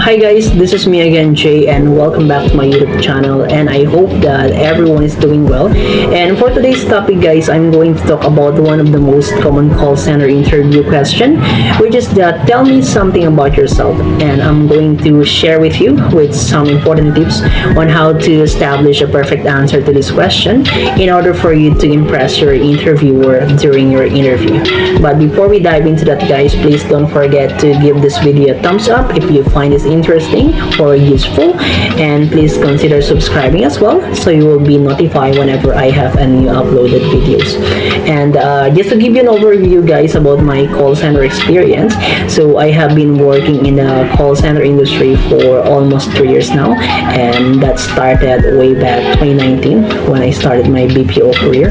Hi guys, this is me again, Jay, and welcome back to my YouTube channel, and I hope that everyone is doing well. And for today's topic guys, I'm going to talk about one of the most common call center interview question, which is that tell me something about yourself. And I'm going to share with you with some important tips on how to establish a perfect answer to this question in order for you to impress your interviewer during your interview. But before we dive into that guys, please don't forget to give this video a thumbs up if you find this interesting or useful, and please consider subscribing as well so you will be notified whenever I have a new uploaded videos. And just to give you an overview guys about my call center experience, so I have been working in the call center industry for almost 3 years now, and that started way back 2019 when I started my BPO career,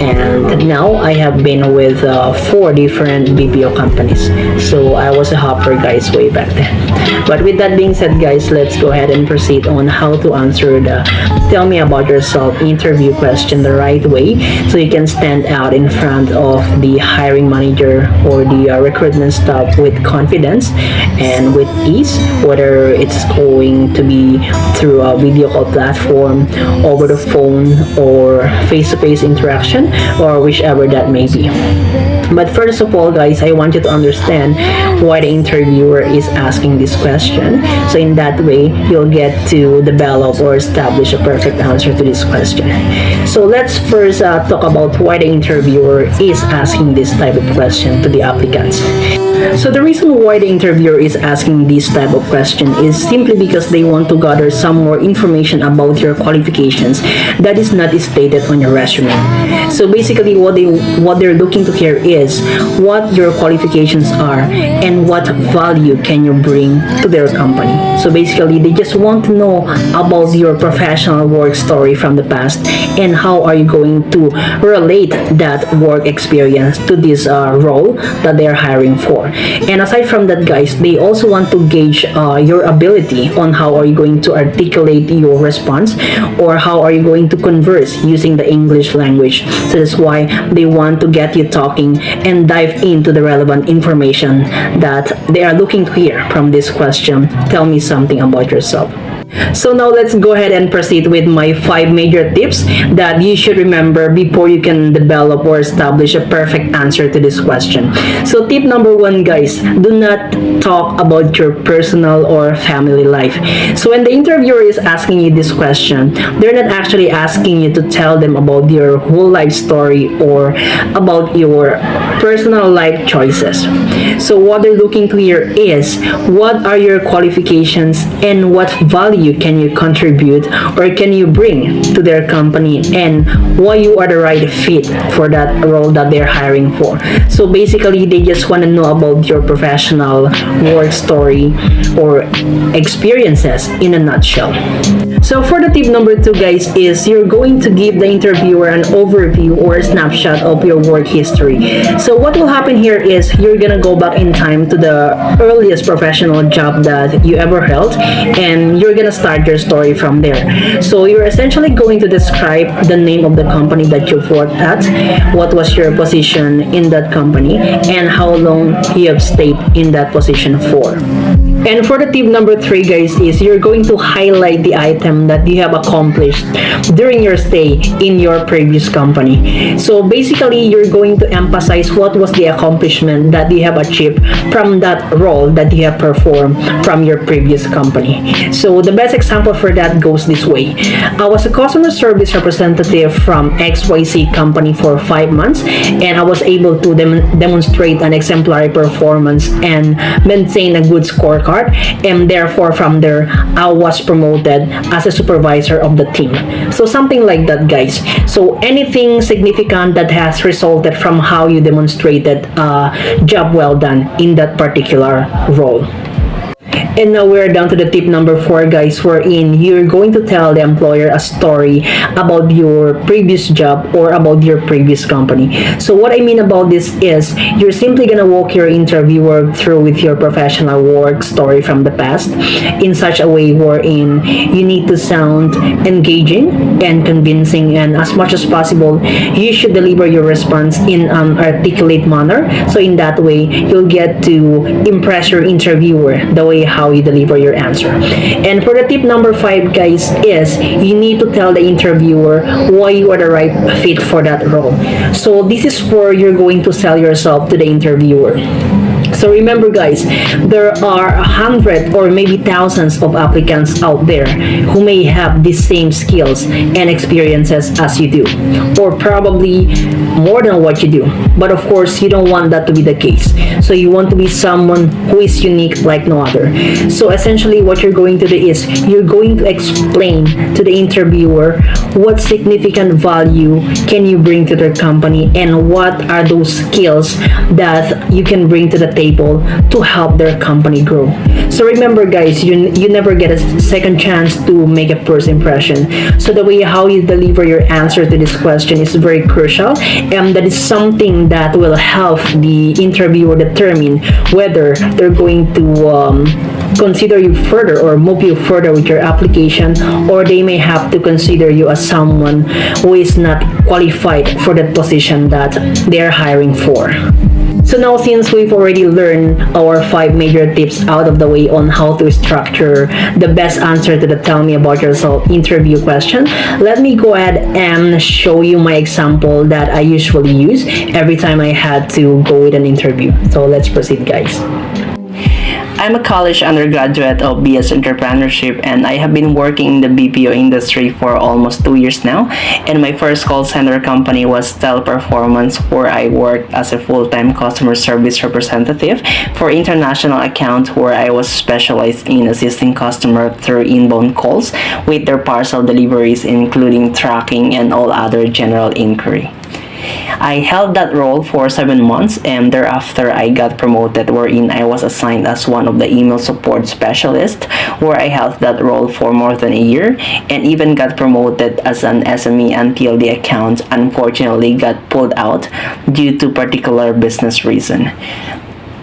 and now I have been with 4 different BPO companies. So I was a hopper guys way back then. But with that being said guys, let's go ahead and proceed on how to answer the tell me about yourself interview question the right way so you can stand out in front of the hiring manager or the recruitment staff with confidence and with ease, whether it's going to be through a video call platform, over the phone, or face-to-face interaction, or whichever that may be. But first of all guys, I want you to understand why the interviewer is asking this question, so in that way you'll get to develop or establish a perfect answer to this question. So let's first talk about why the interviewer is asking this type of question to the applicants. So the reason why the interviewer is asking this type of question is simply because they want to gather some more information about your qualifications that is not stated on your resume. So basically what they're looking to hear is what your qualifications are and what value can you bring to their company. So basically they just want to know about your professional work story from the past and how are you going to relate that work experience to this role that they're hiring for. And aside from that guys, they also want to gauge your ability on how are you going to articulate your response or how are you going to converse using the English language. So that's why they want to get you talking and dive into the relevant information that they are looking to hear from this question. Tell me something about yourself. So now let's go ahead and proceed with my 5 major tips that you should remember before you can develop or establish a perfect answer to this question. So tip number 1 guys, do not talk about your personal or family life. So when the interviewer is asking you this question, they're not actually asking you to tell them about your whole life story or about your personal life choices. So what they're looking to hear is what are your qualifications and what value can you contribute or can you bring to their company and why you are the right fit for that role that they're hiring for. So basically they just want to know about your professional work story or experiences in a nutshell. So for the tip number 2 guys is you're going to give the interviewer an overview or a snapshot of your work history. So what will happen here is you're gonna go back in time to the earliest professional job that you ever held and you're gonna start your story from there. So you're essentially going to describe the name of the company that you've worked at, what was your position in that company, and how long you have stayed in that position for. And for the tip number 3 guys is you're going to highlight the item that you have accomplished during your stay in your previous company. So basically you're going to emphasize what was the accomplishment that you have achieved from that role that you have performed from your previous company. So the best example for that goes this way. I was a customer service representative from XYZ company for 5 months, and I was able to demonstrate an exemplary performance and maintain a good scorecard, and therefore from there I was promoted as a supervisor of the team. So something like that guys. So anything significant that has resulted from how you demonstrated a job well done in that particular role. And now we're down to the tip number 4 guys, wherein you're going to tell the employer a story about your previous job or about your previous company. So what I mean about this is you're simply gonna walk your interviewer through with your professional work story from the past in such a way wherein you need to sound engaging and convincing, and as much as possible you should deliver your response in an articulate manner, so in that way you'll get to impress your interviewer the way how how you deliver your answer. And for the tip number 5, guys, is you need to tell the interviewer why you are the right fit for that role. So this is where you're going to sell yourself to the interviewer. So remember, guys, there are 100 or maybe thousands of applicants out there who may have the same skills and experiences as you do, or probably more than what you do. But of course, you don't want that to be the case. So you want to be someone who is unique like no other. So essentially what you're going to do is you're going to explain to the interviewer what significant value can you bring to their company and what are those skills that you can bring to the table to help their company grow. So remember, guys, you never get a second chance to make a first impression. So the way how you deliver your answer to this question is very crucial, and that is something that will help the interviewer determine whether they're going to consider you further or move you further with your application, or they may have to consider you as someone who is not qualified for that position that they're hiring for. So now, since we've already learned our 5 major tips out of the way on how to structure the best answer to the tell me about yourself interview question, let me go ahead and show you my example that I usually use every time I had to go with an interview. So let's proceed, guys. I'm a college undergraduate of BS Entrepreneurship, and I have been working in the BPO industry for almost 2 years now. And my first call center company was Teleperformance, where I worked as a full-time customer service representative for international account, where I was specialized in assisting customers through inbound calls with their parcel deliveries, including tracking and all other general inquiry. I held that role for 7 months, and thereafter I got promoted, wherein I was assigned as one of the email support specialists, where I held that role for more than a year, and even got promoted as an SME until the account unfortunately got pulled out due to particular business reason.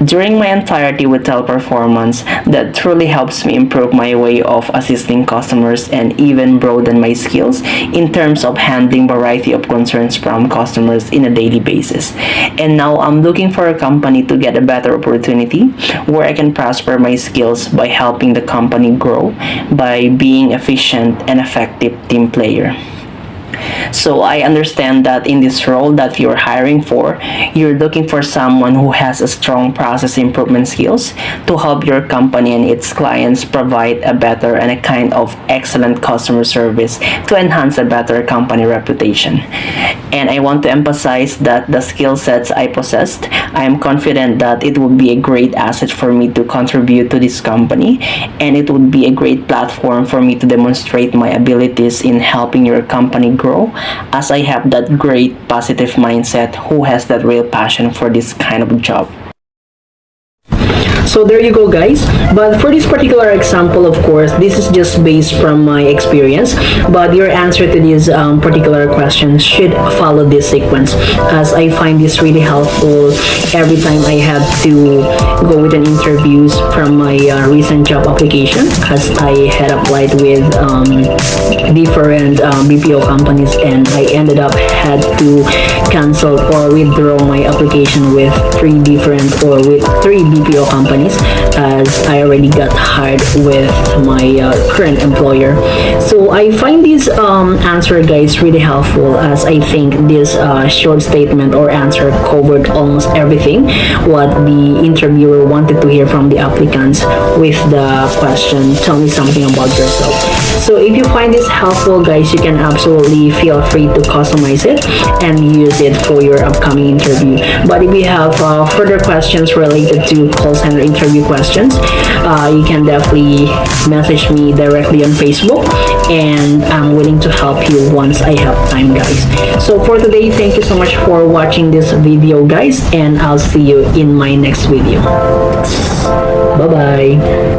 During my entirety with Teleperformance, that truly helps me improve my way of assisting customers and even broaden my skills in terms of handling variety of concerns from customers in a daily basis. And now I'm looking for a company to get a better opportunity where I can prosper my skills by helping the company grow by being efficient and effective team player. So I understand that in this role that you're hiring for, you're looking for someone who has a strong process improvement skills to help your company and its clients provide a better and a kind of excellent customer service to enhance a better company reputation. And I want to emphasize that the skill sets I possessed, I am confident that it would be a great asset for me to contribute to this company, and it would be a great platform for me to demonstrate my abilities in helping your company grow, as I have that great positive mindset who has that real passion for this kind of job. So there you go, guys. But for this particular example, of course, this is just based from my experience, but your answer to this particular question should follow this sequence, as I find this really helpful every time I have to go with an interviews from my recent job application, as I had applied with different BPO companies, and I ended up had to cancel or withdraw my application with 3 BPO companies, as I already got hired with my current employer. So I find this answer, guys, really helpful, as I think this short statement or answer covered almost everything what the interviewer wanted to hear from the applicants with the question, tell me something about yourself. So if you find this helpful, guys, you can absolutely feel free to customize it and use it for your upcoming interview. But if you have further questions related to call center interview questions, you can definitely message me directly on Facebook, and I'm willing to help you once I have time, guys. So for today, thank you so much for watching this video, guys, and I'll see you in my next video. Bye bye.